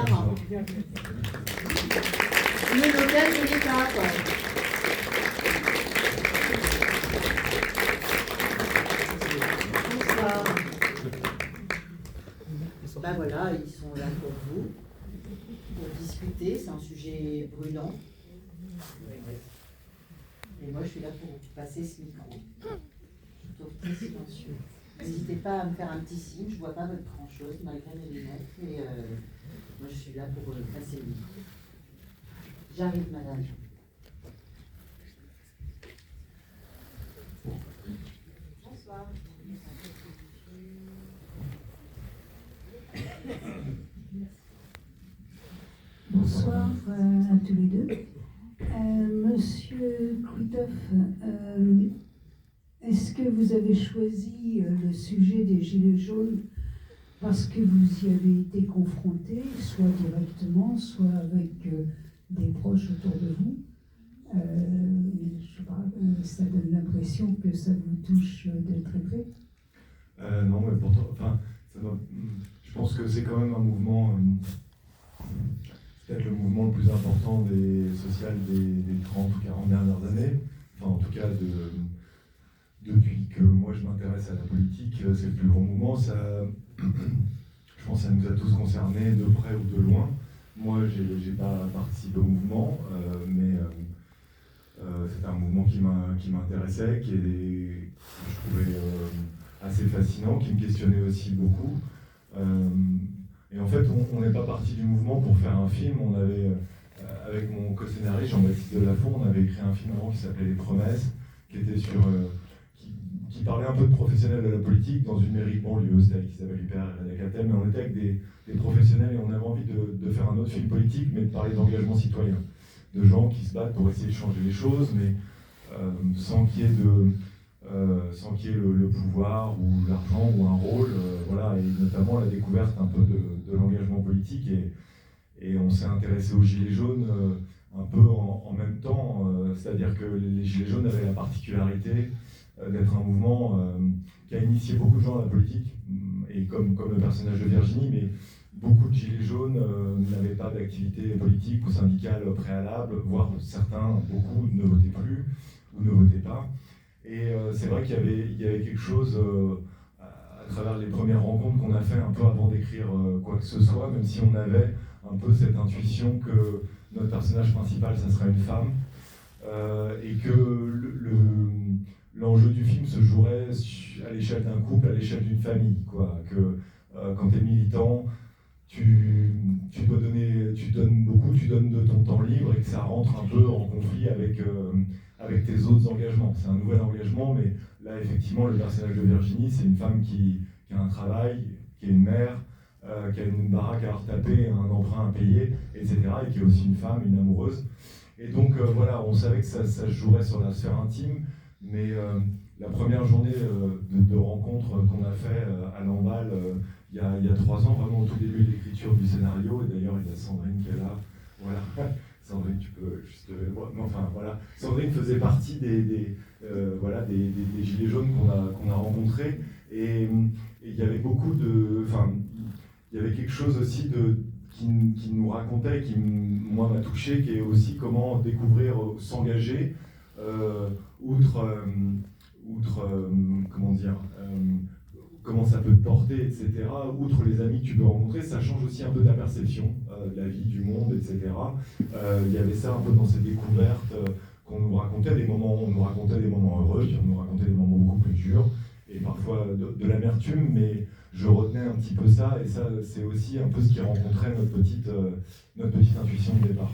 guitare. Une hôtel de guitare. Bonsoir. Ben voilà, ils sont là pour vous, pour discuter, c'est un sujet brûlant. Et moi je suis là pour passer ce micro. Je trouve très silencieux. N'hésitez pas à me faire un petit signe, je ne vois pas votre grand-chose malgré mes lunettes, mais moi je suis là pour passer le micro. J'arrive, madame. Bonsoir. Bonsoir à tous les deux. Monsieur Kruithof, est-ce que vous avez choisi le sujet des Gilets jaunes parce que vous y avez été confronté, soit directement, soit avec des proches autour de vous? Je sais pas, ça donne l'impression que ça vous touche de très près. Non, mais pourtant, enfin, je pense que c'est quand même un mouvement, peut-être le mouvement le plus important social des 30 ou 40 dernières années. Enfin, en tout cas, depuis que moi je m'intéresse à la politique, c'est le plus grand mouvement. Je pense que ça nous a tous concernés de près ou de loin. Moi, j'ai pas participé au mouvement, mais c'était un mouvement qui m'intéressait, que je trouvais assez fascinant, qui me questionnait aussi beaucoup. Et en fait, on n'est pas parti du mouvement pour faire un film. On avait, avec mon co-scénariste Jean-Baptiste Delafour, on avait écrit un film avant qui s'appelait Les Promesses, qui était qui parlait un peu de professionnels de la politique dans une mairie de banlieue, c'était avec Isabelle Huppert et Reda Kateb, mais on était avec des professionnels et on avait envie de faire un autre film politique, mais de parler d'engagement citoyen, de gens qui se battent pour essayer de changer les choses, mais sans qu'il y ait le pouvoir ou l'argent ou un rôle, voilà, et notamment la découverte un peu de l'engagement politique, et on s'est intéressé aux Gilets jaunes un peu en même temps, c'est-à-dire que les Gilets jaunes avaient la particularité d'être un mouvement qui a initié beaucoup de gens à la politique, et comme le personnage de Virginie, mais beaucoup de Gilets jaunes n'avaient pas d'activité politique ou syndicale préalable, voire certains, beaucoup, ne votaient plus ou ne votaient pas. Et c'est vrai qu'il y avait quelque chose à travers les premières rencontres qu'on a fait un peu avant d'écrire quoi que ce soit, même si on avait un peu cette intuition que notre personnage principal, ça serait une femme, et que l'enjeu du film se jouerait à l'échelle d'un couple, à l'échelle d'une famille, quoi. Que quand tu es militant, tu donnes beaucoup, tu donnes de ton temps libre, et que ça rentre un peu en conflit avec tes autres engagements. C'est un nouvel engagement, mais là, effectivement, le personnage de Virginie, c'est une femme qui a un travail, qui est une mère, qui a une baraque à retaper, un emprunt à payer, etc., et qui est aussi une femme, une amoureuse. Et donc, voilà, on savait que ça se jouerait sur la sphère intime, mais la première journée de rencontre qu'on a fait à Lamballe, il y a 3 ans, vraiment au tout début de l'écriture du scénario, et d'ailleurs, il y a Sandrine qui est là, voilà. Sandrine, tu peux juste lever le bras. Enfin, voilà. Sandrine faisait partie des Gilets jaunes qu'on a rencontrés, et il y avait beaucoup de... Enfin, il y avait quelque chose aussi qui nous racontait, qui, moi, m'a touché, qui est aussi comment découvrir, s'engager, comment dire... comment ça peut te porter, etc. Outre les amis que tu peux rencontrer, ça change aussi un peu ta perception de la vie, du monde, etc. Il y avait ça un peu dans ces découvertes qu'on nous racontait, on nous racontait des moments heureux, puis on nous racontait des moments beaucoup plus durs, et parfois de l'amertume, mais je retenais un petit peu ça, et ça, c'est aussi un peu ce qui rencontrait notre petite intuition de départ.